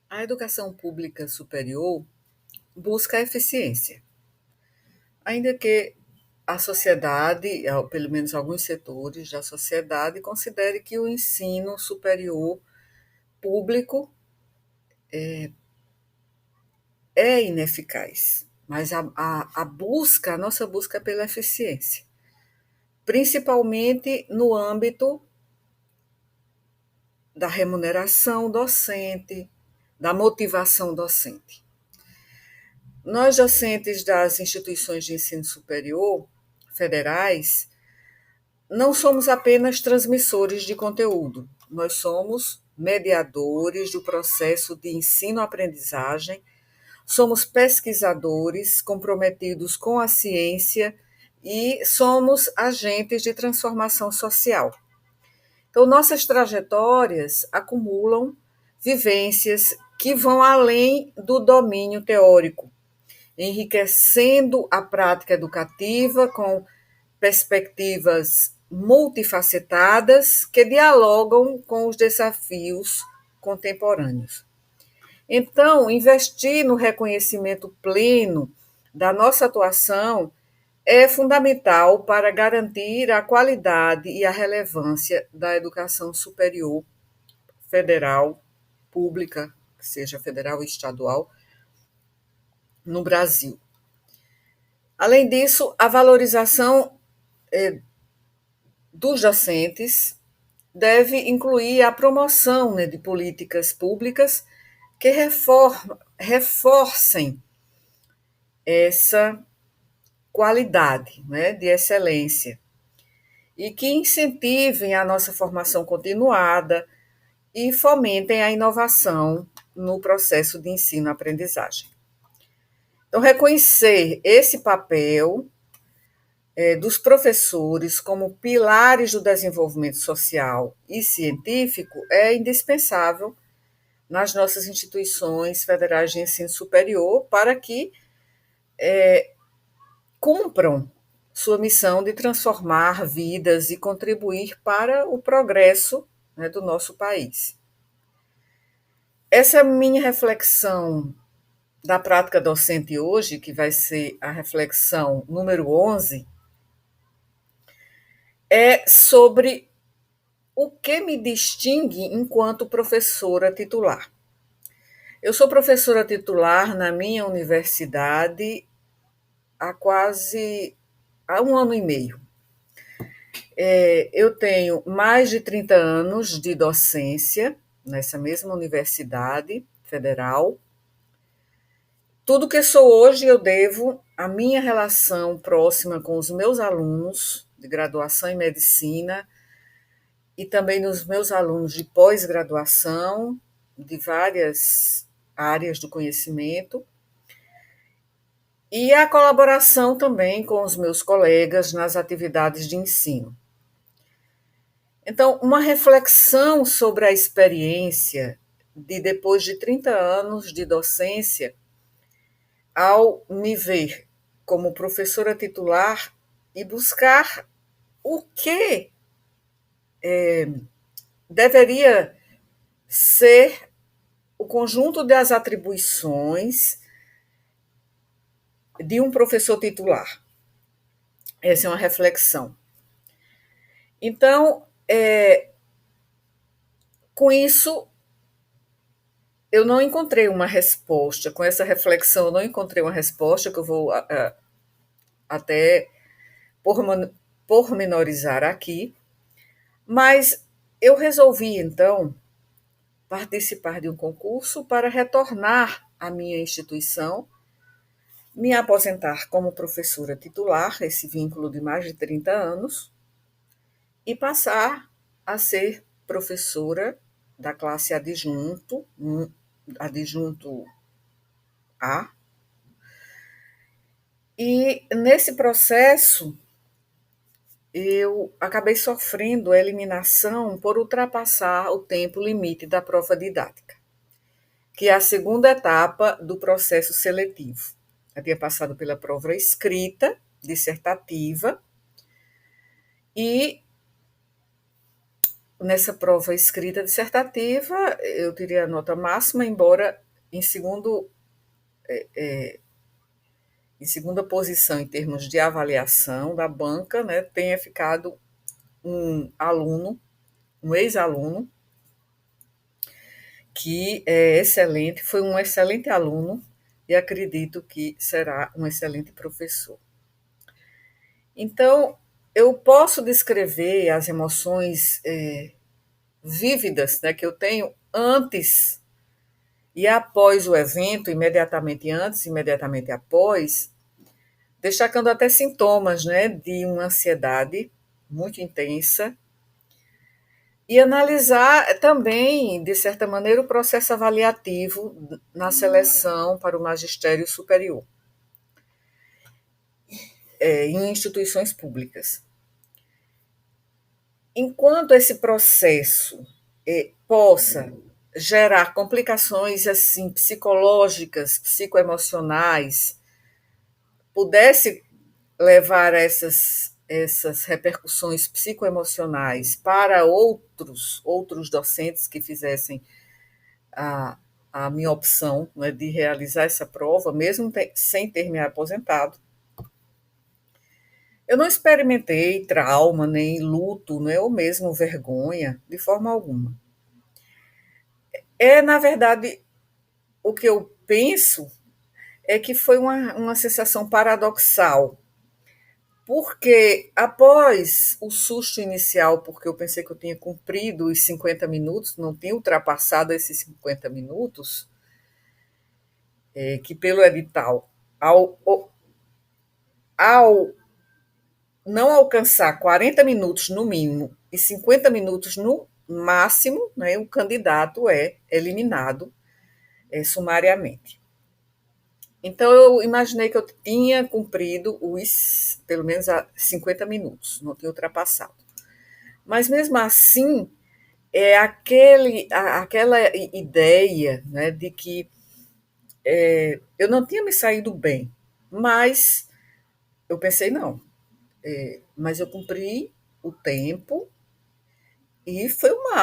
A educação pública superior busca a eficiência, ainda que a sociedade, pelo menos alguns setores da sociedade, considere que o ensino superior público é ineficaz. Mas a nossa busca é pela eficiência, principalmente no âmbito da remuneração docente, da motivação docente. Nós, docentes das instituições de ensino superior federais, não somos apenas transmissores de conteúdo, nós somos mediadores do processo de ensino-aprendizagem, somos pesquisadores comprometidos com a ciência e somos agentes de transformação social. Então, nossas trajetórias acumulam vivências que vão além do domínio teórico, enriquecendo a prática educativa com perspectivas multifacetadas que dialogam com os desafios contemporâneos. Então, investir no reconhecimento pleno da nossa atuação é fundamental para garantir a qualidade e a relevância da educação superior federal, pública, que seja federal e estadual, no Brasil. Além disso, a valorização dos docentes deve incluir a promoção, né, de políticas públicas que reforcem essa qualidade, né, de excelência e que incentivem a nossa formação continuada e fomentem a inovação no processo de ensino-aprendizagem. Então, reconhecer esse papel dos professores como pilares do desenvolvimento social e científico é indispensável nas nossas instituições federais de ensino superior para que cumpram sua missão de transformar vidas e contribuir para o progresso, né, do nosso país. Essa minha reflexão da prática docente hoje, que vai ser a reflexão número 11, é sobre o que me distingue enquanto professora titular. Eu sou professora titular na minha universidade há 1 ano e meio. Eu tenho mais de 30 anos de docência nessa mesma universidade federal. Tudo que sou hoje eu devo à minha relação próxima com os meus alunos de graduação em medicina e também nos meus alunos de pós-graduação, de várias áreas do conhecimento, e a colaboração também com os meus colegas nas atividades de ensino. Então, uma reflexão sobre a experiência de depois de 30 anos de docência, ao me ver como professora titular e buscar o que deveria ser o conjunto das atribuições de um professor titular. Essa é uma reflexão. Então, com isso, eu não encontrei uma resposta. Com essa reflexão, eu não encontrei uma resposta que eu vou até pormenorizar aqui, mas eu resolvi, então, participar de um concurso para retornar à minha instituição, me aposentar como professora titular, esse vínculo de mais de 30 anos, e passar a ser professora da classe adjunto A. E nesse processo, eu acabei sofrendo a eliminação por ultrapassar o tempo limite da prova didática, que é a segunda etapa do processo seletivo. Eu tinha passado pela prova escrita, dissertativa, e nessa prova escrita dissertativa, eu teria a nota máxima, embora em segundo, em segunda posição em termos de avaliação da banca, né, tenha ficado um aluno, um ex-aluno, que é excelente, foi um excelente aluno e acredito que será um excelente professor. Então, eu posso descrever as emoções vívidas, né, que eu tenho antes e após o evento, imediatamente antes, imediatamente após, destacando até sintomas, né, de uma ansiedade muito intensa e analisar também, de certa maneira, o processo avaliativo na seleção para o magistério superior, em instituições públicas. Enquanto esse processo possa gerar complicações assim psicológicas, psicoemocionais, pudesse levar essas repercussões psicoemocionais para outros docentes que fizessem a, a minha opção, né, de realizar essa prova, mesmo sem ter me aposentado. Eu não experimentei trauma, nem luto, né, ou mesmo vergonha, de forma alguma. Na verdade, o que eu penso é que foi uma sensação paradoxal, porque após o susto inicial, porque eu pensei que eu tinha cumprido os 50 minutos, não tinha ultrapassado esses 50 minutos, que pelo edital, ao não alcançar 40 minutos no mínimo e 50 minutos no máximo, né, o candidato é eliminado sumariamente. Então, eu imaginei que eu tinha cumprido os, pelo menos, 50 minutos, não tinha ultrapassado. Mas, mesmo assim, aquela ideia, né, de que eu não tinha me saído bem, mas eu pensei, não, mas eu cumpri o tempo e foi uma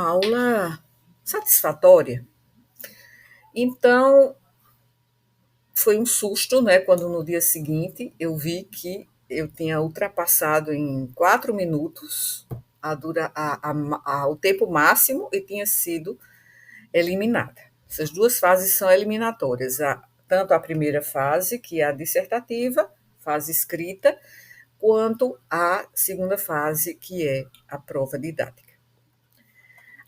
aula satisfatória. Então, foi um susto, né, quando no dia seguinte eu vi que eu tinha ultrapassado em 4 minutos o tempo máximo e tinha sido eliminada. Essas duas fases são eliminatórias, tanto a primeira fase, que é a dissertativa, fase escrita, quanto a segunda fase, que é a prova didática.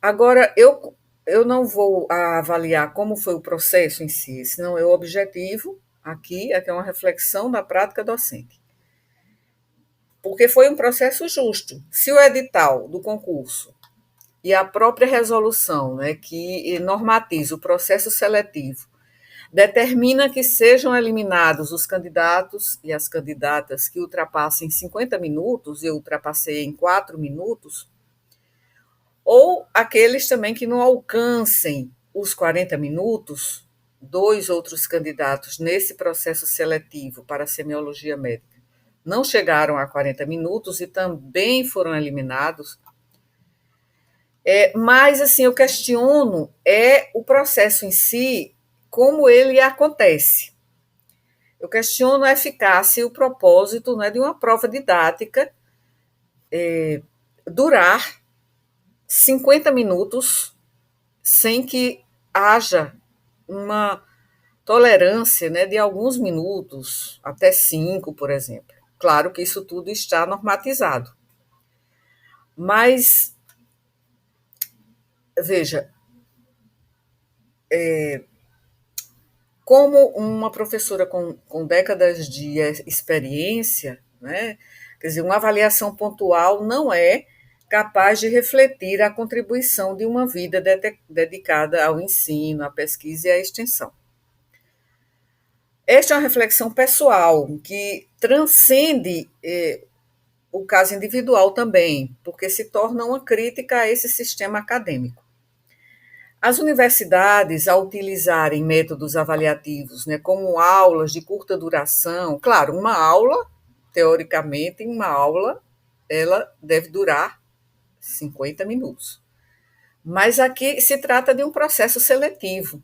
Agora, eu não vou avaliar como foi o processo em si, senão é o objetivo aqui é ter uma reflexão da prática docente. Porque foi um processo justo. Se o edital do concurso e a própria resolução, né, que normatiza o processo seletivo, determina que sejam eliminados os candidatos e as candidatas que ultrapassem 50 minutos, eu ultrapassei em 4 minutos, ou aqueles também que não alcancem os 40 minutos, dois outros candidatos nesse processo seletivo para a semiologia médica não chegaram a 40 minutos e também foram eliminados. Mas, assim, eu questiono o processo em si, como ele acontece. Eu questiono a eficácia e o propósito, né, de uma prova didática durar 50 minutos sem que haja uma tolerância, né, de alguns minutos, até 5, por exemplo. Claro que isso tudo está normatizado. Mas, veja, como uma professora com décadas de experiência, né, quer dizer, uma avaliação pontual não é capaz de refletir a contribuição de uma vida dedicada ao ensino, à pesquisa e à extensão. Esta é uma reflexão pessoal que transcende o caso individual também, porque se torna uma crítica a esse sistema acadêmico. As universidades, ao utilizarem métodos avaliativos, né, como aulas de curta duração, claro, uma aula, teoricamente, ela deve durar 50 minutos. Mas aqui se trata de um processo seletivo.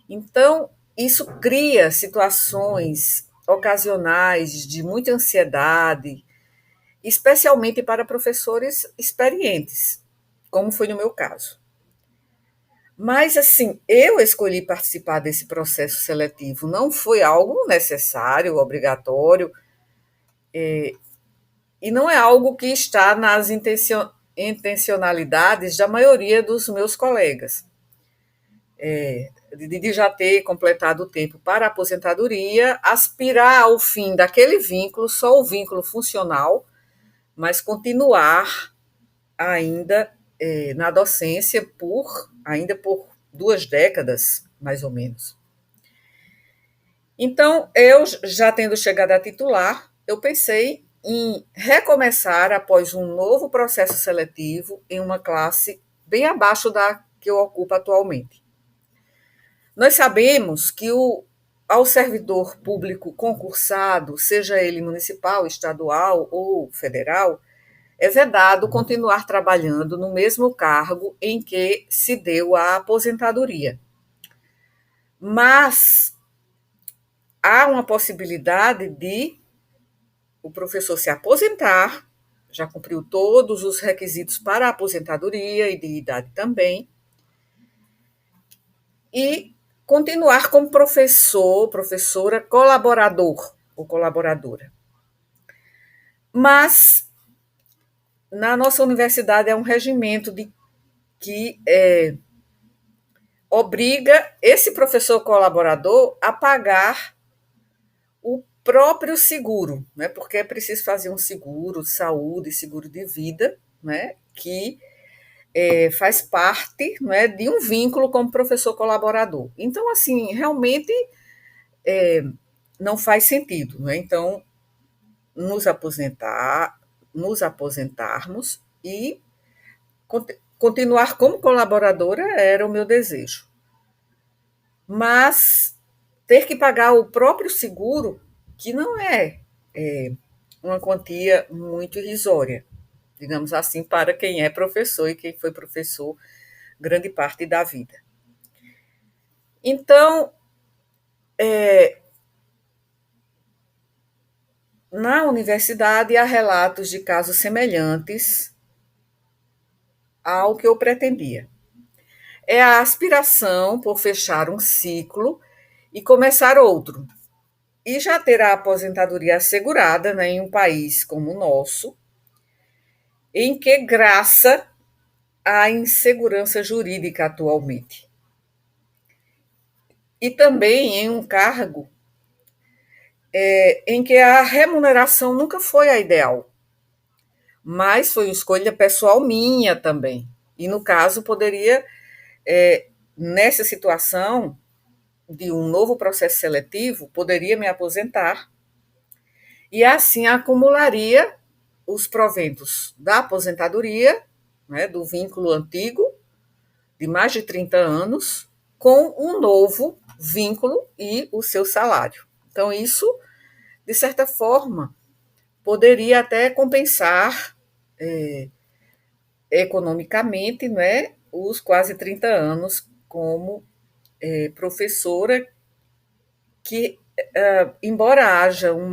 Então, isso cria situações ocasionais de muita ansiedade, especialmente para professores experientes, como foi no meu caso. Mas, assim, eu escolhi participar desse processo seletivo, não foi algo necessário, obrigatório, e não é algo que está nas intencionalidades da maioria dos meus colegas. De já ter completado o tempo para a aposentadoria, aspirar ao fim daquele vínculo, só o vínculo funcional, mas continuar ainda na docência ainda por 2 décadas, mais ou menos. Então, eu já tendo chegado a titular, eu pensei em recomeçar após um novo processo seletivo em uma classe bem abaixo da que eu ocupo atualmente. Nós sabemos que ao servidor público concursado, seja ele municipal, estadual ou federal, é vedado continuar trabalhando no mesmo cargo em que se deu a aposentadoria. Mas há uma possibilidade de o professor se aposentar, já cumpriu todos os requisitos para a aposentadoria e de idade também, e continuar como professor, professora, colaborador ou colaboradora. Mas na nossa universidade é um regimento que obriga esse professor colaborador a pagar o próprio seguro, né? Porque é preciso fazer um seguro de saúde, seguro de vida, né? Que faz parte, né, de um vínculo como professor colaborador. Então, assim, realmente não faz sentido, né? Então, nos aposentarmos e continuar como colaboradora era o meu desejo. Mas ter que pagar o próprio seguro, que não é uma quantia muito irrisória, digamos assim, para quem é professor e quem foi professor grande parte da vida. Então, na universidade há relatos de casos semelhantes ao que eu pretendia. É a aspiração por fechar um ciclo e começar outro, e já ter a aposentadoria assegurada, né, em um país como o nosso, em que graça à insegurança jurídica atualmente. E também em um cargo em que a remuneração nunca foi a ideal, mas foi uma escolha pessoal minha também. E, no caso, poderia, nessa situação de um novo processo seletivo, poderia me aposentar e, assim, acumularia os proventos da aposentadoria, né, do vínculo antigo, de mais de 30 anos, com um novo vínculo e o seu salário. Então, isso, de certa forma, poderia até compensar economicamente, né, os quase 30 anos como professora, que, embora haja um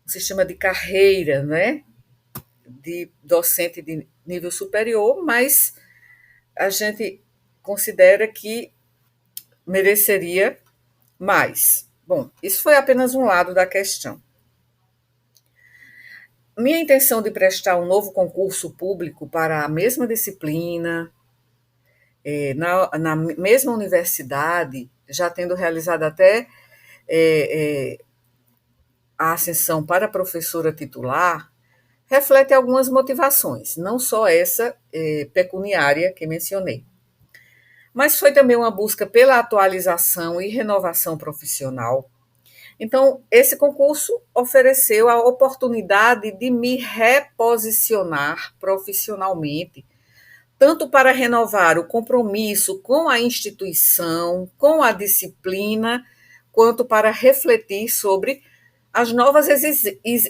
sistema de carreira, né, de docente de nível superior, mas a gente considera que mereceria mais. Bom, isso foi apenas um lado da questão. Minha intenção de prestar um novo concurso público para a mesma disciplina, na mesma universidade, já tendo realizado até a ascensão para professora titular, reflete algumas motivações, não só essa pecuniária que mencionei. Mas foi também uma busca pela atualização e renovação profissional. Então, esse concurso ofereceu a oportunidade de me reposicionar profissionalmente, tanto para renovar o compromisso com a instituição, com a disciplina, quanto para refletir sobre as novas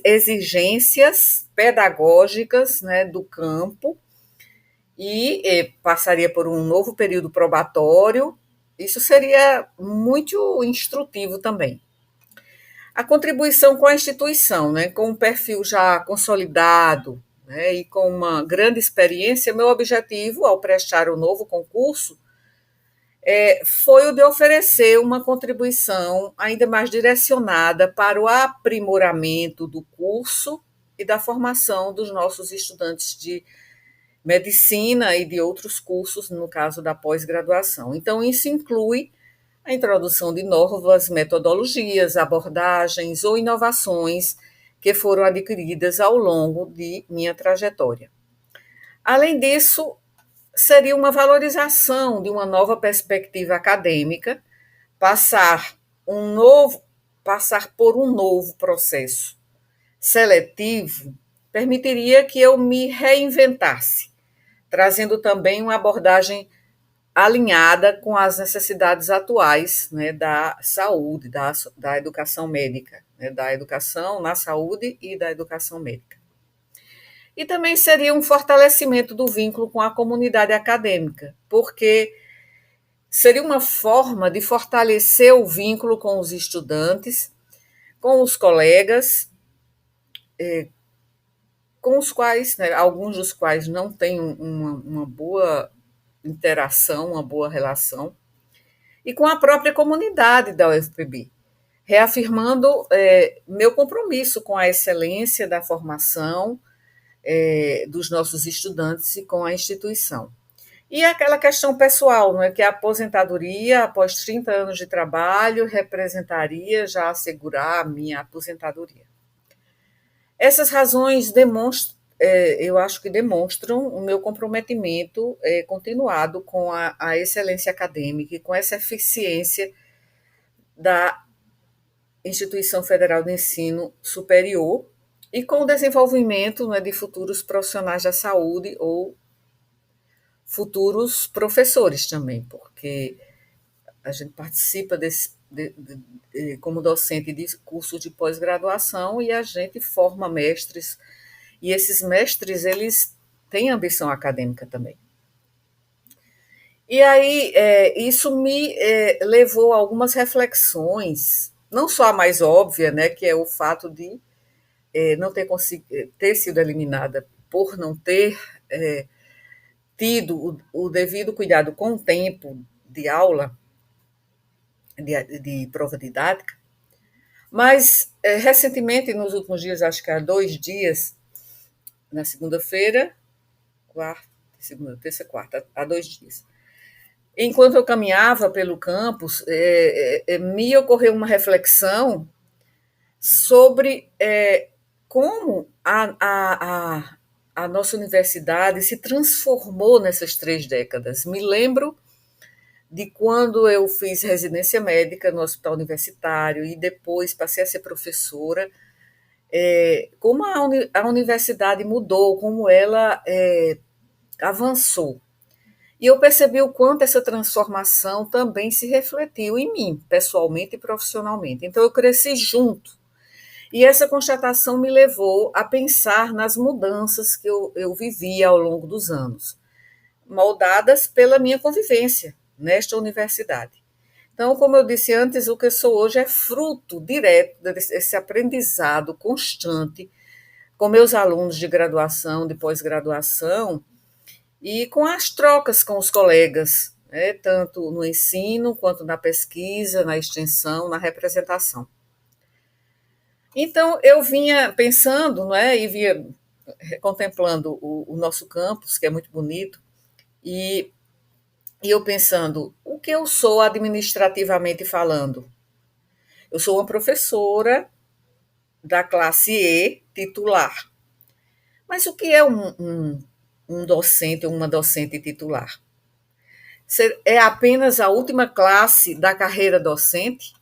exigências pedagógicas, né, do campo e passaria por um novo período probatório. Isso seria muito instrutivo também. A contribuição com a instituição, né, com um perfil já consolidado, né, e com uma grande experiência, meu objetivo ao prestar o novo concurso foi o de oferecer uma contribuição ainda mais direcionada para o aprimoramento do curso e da formação dos nossos estudantes de medicina e de outros cursos, no caso da pós-graduação. Então, isso inclui a introdução de novas metodologias, abordagens ou inovações que foram adquiridas ao longo de minha trajetória. Além disso, seria uma valorização de uma nova perspectiva acadêmica, passar por um novo processo seletivo permitiria que eu me reinventasse, trazendo também uma abordagem alinhada com as necessidades atuais, né, da saúde, da educação médica, né, da educação na saúde e da educação médica. E também seria um fortalecimento do vínculo com a comunidade acadêmica, porque seria uma forma de fortalecer o vínculo com os estudantes, com os colegas, com os quais, né, alguns dos quais não têm uma boa interação, uma boa relação, e com a própria comunidade da UFPB, reafirmando meu compromisso com a excelência da formação dos nossos estudantes e com a instituição. E aquela questão pessoal, não é, que a aposentadoria, após 30 anos de trabalho, representaria já assegurar a minha aposentadoria. Essas razões eu acho que demonstram o meu comprometimento continuado com a excelência acadêmica e com essa eficiência da Instituição Federal de Ensino Superior e com o desenvolvimento, né, de futuros profissionais da saúde ou futuros professores também, porque a gente participa como docente de cursos de pós-graduação e a gente forma mestres, e esses mestres, eles têm ambição acadêmica também. E aí, isso me levou a algumas reflexões, não só a mais óbvia, né, que é o fato de não ter sido eliminada por não ter tido o devido cuidado com o tempo de aula, de prova didática, mas recentemente, nos últimos dias, acho que há 2 dias, na segunda-feira, segunda, terça, quarta, há 2 dias, enquanto eu caminhava pelo campus, me ocorreu uma reflexão sobre como a nossa universidade se transformou nessas 3 décadas. Me lembro de quando eu fiz residência médica no hospital universitário e depois passei a ser professora, como a universidade mudou, como ela avançou. E eu percebi o quanto essa transformação também se refletiu em mim, pessoalmente e profissionalmente. Então, eu cresci junto. E essa constatação me levou a pensar nas mudanças que eu vivi ao longo dos anos, moldadas pela minha convivência nesta universidade. Então, como eu disse antes, o que eu sou hoje é fruto direto desse aprendizado constante com meus alunos de graduação, de pós-graduação, e com as trocas com os colegas, né, tanto no ensino, quanto na pesquisa, na extensão, na representação. Então, eu vinha pensando, né, e vinha contemplando o nosso campus, que é muito bonito, e eu pensando, o que eu sou administrativamente falando? Eu sou uma professora da classe E titular. Mas o que é um docente ou uma docente titular? É apenas a última classe da carreira docente?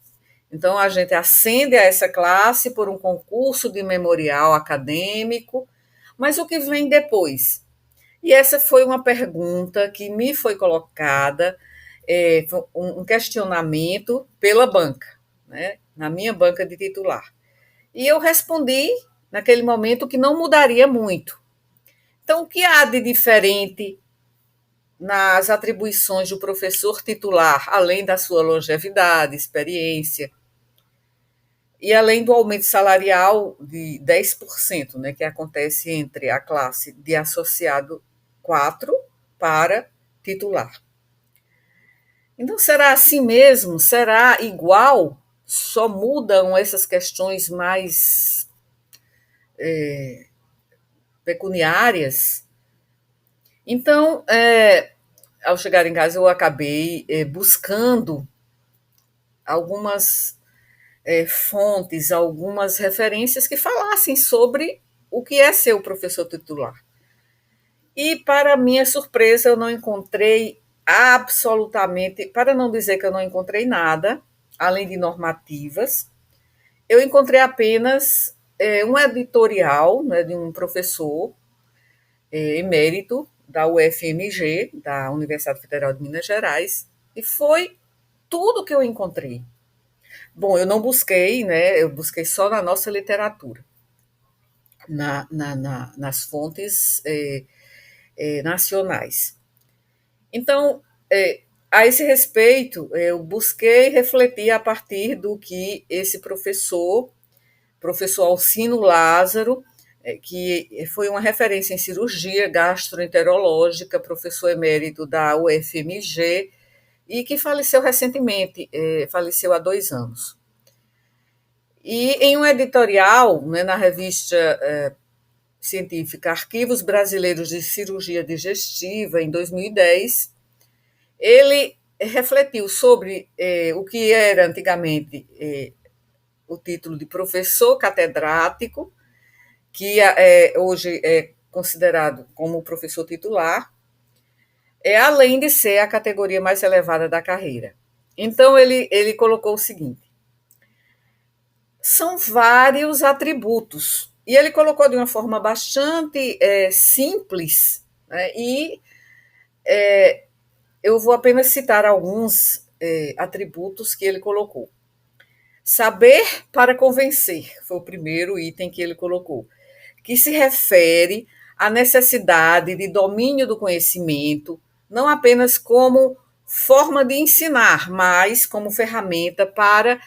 Então, a gente ascende a essa classe por um concurso de memorial acadêmico, mas o que vem depois? E essa foi uma pergunta que me foi colocada, um questionamento pela banca, né, na minha banca de titular. E eu respondi, naquele momento, que não mudaria muito. Então, o que há de diferente nas atribuições do professor titular, além da sua longevidade, experiência, e além do aumento salarial de 10%, né, que acontece entre a classe de associado 4 para titular? Então, será assim mesmo? Será igual? Só mudam essas questões mais pecuniárias? Então, ao chegar em casa, eu acabei buscando algumas fontes, algumas referências que falassem sobre o que é ser o professor titular. E, para minha surpresa, eu não encontrei absolutamente, para não dizer que eu não encontrei nada, além de normativas, eu encontrei apenas um editorial, né, de um professor emérito da UFMG, da Universidade Federal de Minas Gerais, e foi tudo que eu encontrei. Bom, eu não busquei, né? Eu busquei só na nossa literatura, nas fontes nacionais. Então, a esse respeito, eu busquei refletir a partir do que esse professor Alcino Lázaro, que foi uma referência em cirurgia gastroenterológica, professor emérito da UFMG, e que faleceu recentemente, faleceu há 2 anos. E em um editorial, né, na revista científica Arquivos Brasileiros de Cirurgia Digestiva, em 2010, ele refletiu sobre o que era antigamente o título de professor catedrático, que hoje é considerado como professor titular, além de ser a categoria mais elevada da carreira. Então, ele colocou o seguinte: são vários atributos. E ele colocou de uma forma bastante simples, né, e eu vou apenas citar alguns atributos que ele colocou. Saber para convencer foi o primeiro item que ele colocou, que se refere à necessidade de domínio do conhecimento, não apenas como forma de ensinar, mas como ferramenta para,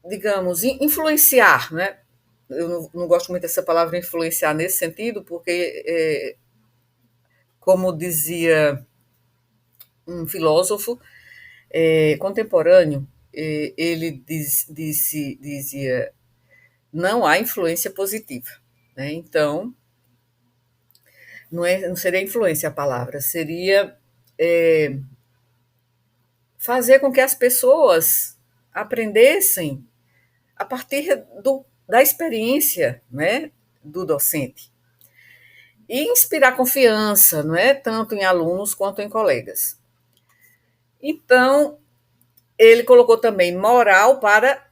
digamos, influenciar, né? Eu não gosto muito dessa palavra influenciar nesse sentido, porque, como dizia um filósofo contemporâneo, ele dizia: não há influência positiva. Né? Então, não seria influência a palavra, seria fazer com que as pessoas aprendessem a partir da experiência, né, do docente. E inspirar confiança, não é? Tanto em alunos quanto em colegas. Então, ele colocou também moral para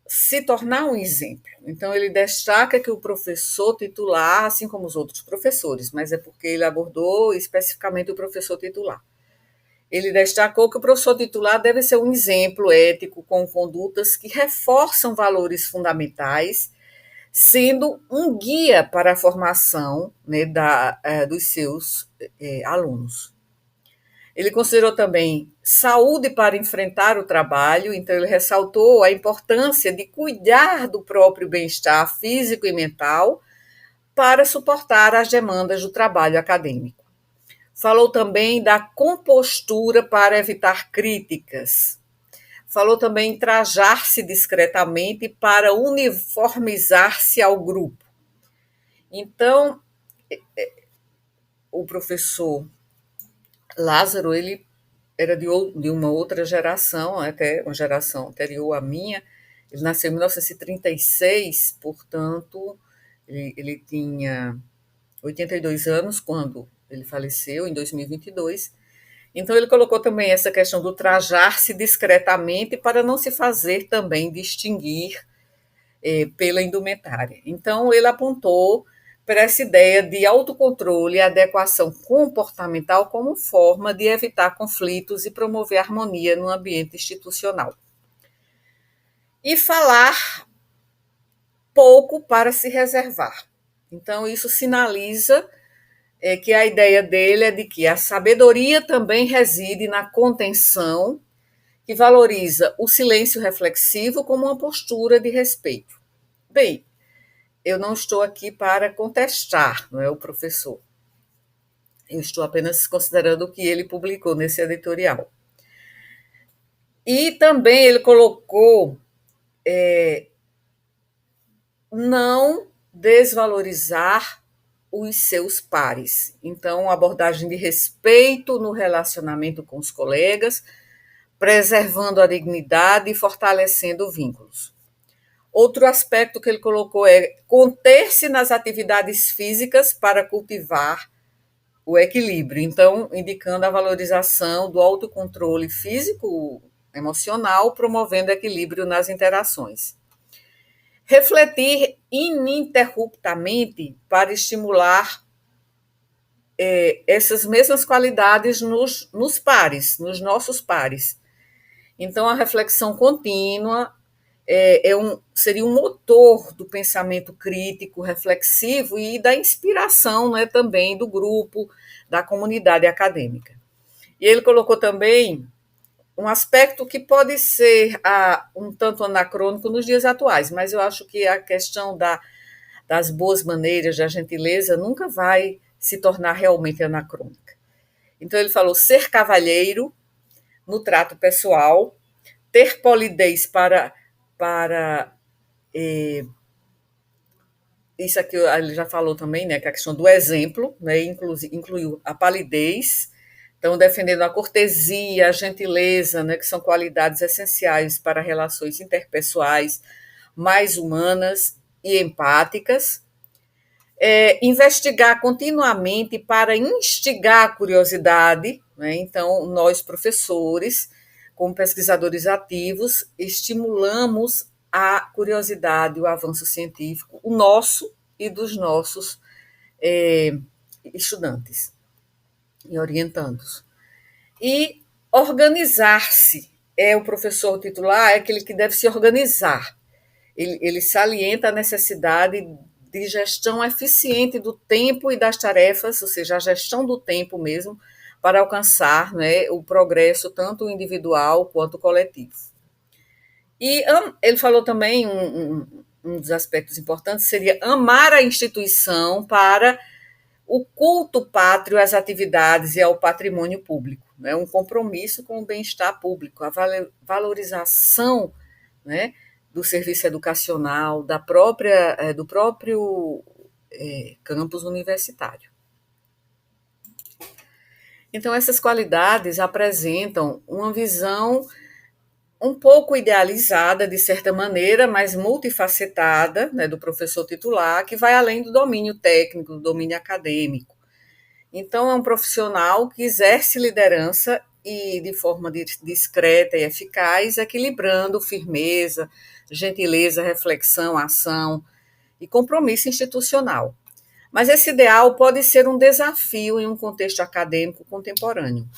se tornar um exemplo. Então, ele destaca que o professor titular, assim como os outros professores, mas é porque ele abordou especificamente o professor titular. Ele destacou que o professor titular deve ser um exemplo ético com condutas que reforçam valores fundamentais, sendo um guia para a formação, né, dos seus alunos. Ele considerou também saúde para enfrentar o trabalho, então ele ressaltou a importância de cuidar do próprio bem-estar físico e mental para suportar as demandas do trabalho acadêmico. Falou também da compostura para evitar críticas. Falou também em trajar-se discretamente para uniformizar-se ao grupo. Então, o professor Lázaro, ele era de uma outra geração, até uma geração anterior à minha. Ele nasceu em 1936, portanto, ele tinha 82 anos quando ele faleceu, em 2022. Então, ele colocou também essa questão do trajar-se discretamente para não se fazer também distinguir pela indumentária. Então, ele apontou para essa ideia de autocontrole e adequação comportamental como forma de evitar conflitos e promover harmonia no ambiente institucional. e falar pouco para se reservar. Então, isso sinaliza que a ideia dele é de que a sabedoria também reside na contenção, que valoriza o silêncio reflexivo como uma postura de respeito. Bem, eu não estou aqui para contestar, não é, o professor. Eu estou apenas considerando o que ele publicou nesse editorial. E também ele colocou não desvalorizar os seus pares. Então, abordagem de respeito no relacionamento com os colegas, preservando a dignidade e fortalecendo vínculos. Outro aspecto que ele colocou é conter-se nas atividades físicas para cultivar o equilíbrio. Então, indicando a valorização do autocontrole físico, emocional, promovendo equilíbrio nas interações. Refletir ininterruptamente para estimular essas mesmas qualidades nos pares, nos nossos pares. Então, a reflexão contínua seria um motor do pensamento crítico, reflexivo e da inspiração, né, também do grupo, da comunidade acadêmica. E ele colocou também um aspecto que pode ser um tanto anacrônico nos dias atuais, mas eu acho que a questão das boas maneiras, da gentileza, nunca vai se tornar realmente anacrônica. Então, ele falou ser cavalheiro no trato pessoal, ter polidez para isso aqui ele já falou também, né, que é a questão do exemplo, né, incluiu a palidez, então defendendo a cortesia, a gentileza, né, que são qualidades essenciais para relações interpessoais mais humanas e empáticas. Investigar continuamente para instigar a curiosidade, né? Então, nós, professores, como pesquisadores ativos, estimulamos a curiosidade, o avanço científico, o nosso e dos nossos estudantes e orientandos. E organizar-se. O professor titular é aquele que deve se organizar. Ele salienta a necessidade de gestão eficiente do tempo e das tarefas, ou seja, a gestão do tempo mesmo, para alcançar, né, o progresso tanto individual quanto coletivo. E ele falou também, um dos aspectos importantes seria amar a instituição para o culto pátrio às atividades e ao patrimônio público, né, um compromisso com o bem-estar público, a valorização, né, do serviço educacional, do próprio campus universitário. Então, essas qualidades apresentam uma visão um pouco idealizada, de certa maneira, mas multifacetada, né, do professor titular, que vai além do domínio técnico, do domínio acadêmico. Então, é um profissional que exerce liderança e de forma discreta e eficaz, equilibrando firmeza, gentileza, reflexão, ação e compromisso institucional. Mas esse ideal pode ser um desafio em um contexto acadêmico contemporâneo,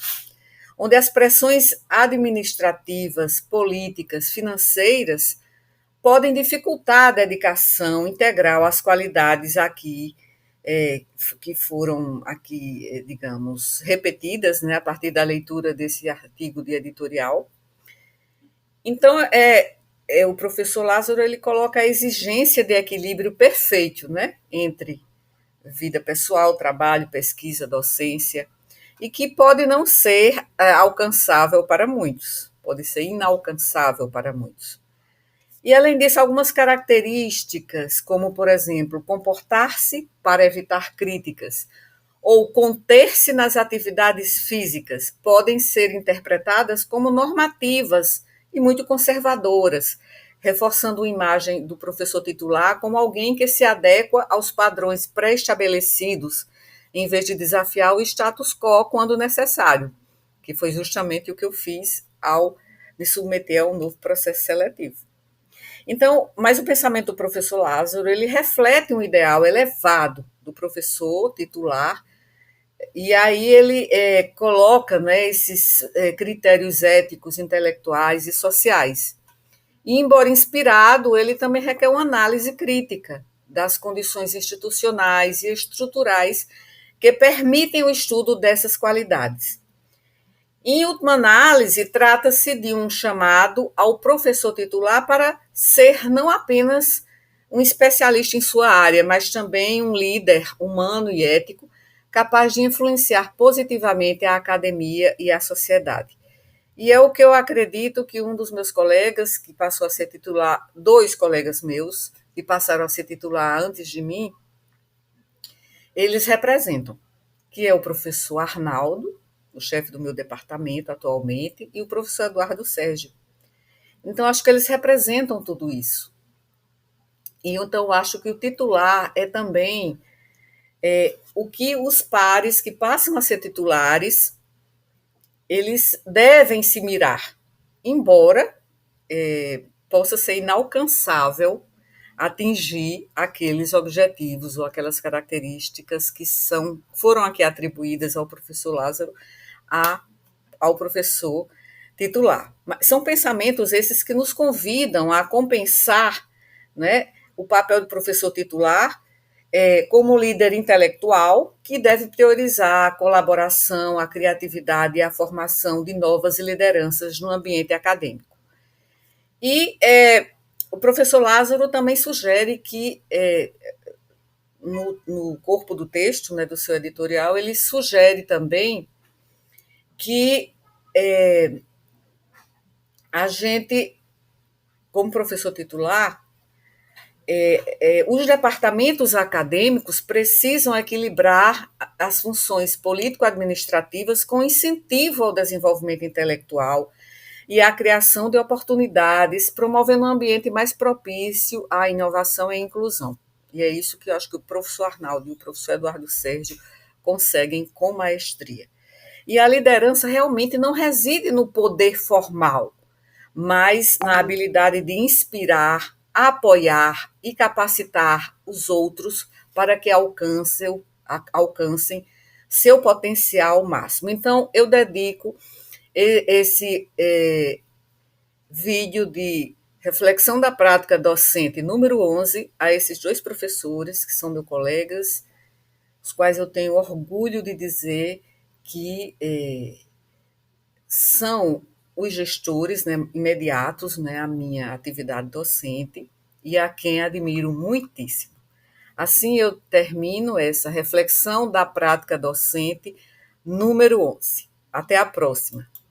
onde as pressões administrativas, políticas, financeiras podem dificultar a dedicação integral às qualidades aqui que foram aqui, digamos, repetidas, né, a partir da leitura desse artigo de editorial. Então, o professor Lázaro ele coloca a exigência de equilíbrio perfeito, né, entre vida pessoal, trabalho, pesquisa, docência, e que pode não ser alcançável para muitos, pode ser inalcançável para muitos. E, além disso, algumas características, como, por exemplo, comportar-se para evitar críticas ou conter-se nas atividades físicas, podem ser interpretadas como normativas e muito conservadoras, reforçando a imagem do professor titular como alguém que se adequa aos padrões pré-estabelecidos, em vez de desafiar o status quo quando necessário, que foi justamente o que eu fiz ao me submeter a um novo processo seletivo. Então, mas o pensamento do professor Lázaro, ele reflete um ideal elevado do professor titular, e aí ele coloca, né, esses critérios éticos, intelectuais e sociais. E, embora inspirado, ele também requer uma análise crítica das condições institucionais e estruturais que permitem o estudo dessas qualidades. Em última análise, trata-se de um chamado ao professor titular para ser não apenas um especialista em sua área, mas também um líder humano e ético, capaz de influenciar positivamente a academia e a sociedade. E é o que eu acredito que um dos meus colegas, que passou a ser titular, dois colegas meus, que passaram a ser titular antes de mim, eles representam, que é o professor Arnaldo, o chefe do meu departamento atualmente, e o professor Eduardo Sérgio. Então, acho que eles representam tudo isso. E então, acho que o titular é também o que os pares que passam a ser titulares, eles devem se mirar, embora possa ser inalcançável atingir aqueles objetivos ou aquelas características que foram aqui atribuídas ao professor Lázaro, ao professor titular. São pensamentos esses que nos convidam a compensar, né, o papel do professor titular como líder intelectual que deve priorizar a colaboração, a criatividade e a formação de novas lideranças no ambiente acadêmico. E o professor Lázaro também sugere que, no corpo do texto, né, do seu editorial, ele sugere também que a gente, como professor titular, os departamentos acadêmicos precisam equilibrar as funções político-administrativas com incentivo ao desenvolvimento intelectual e à criação de oportunidades, promovendo um ambiente mais propício à inovação e à inclusão. E é isso que eu acho que o professor Arnaldo e o professor Eduardo Sérgio conseguem com maestria. E a liderança realmente não reside no poder formal, mas na habilidade de inspirar, apoiar e capacitar os outros para que alcancem seu potencial máximo. Então, eu dedico esse vídeo de reflexão da prática docente número 11 a esses dois professores, que são meus colegas, os quais eu tenho orgulho de dizer que são os gestores, né, imediatos, né, à minha atividade docente e a quem admiro muitíssimo. Assim eu termino essa reflexão da prática docente número 11. Até a próxima.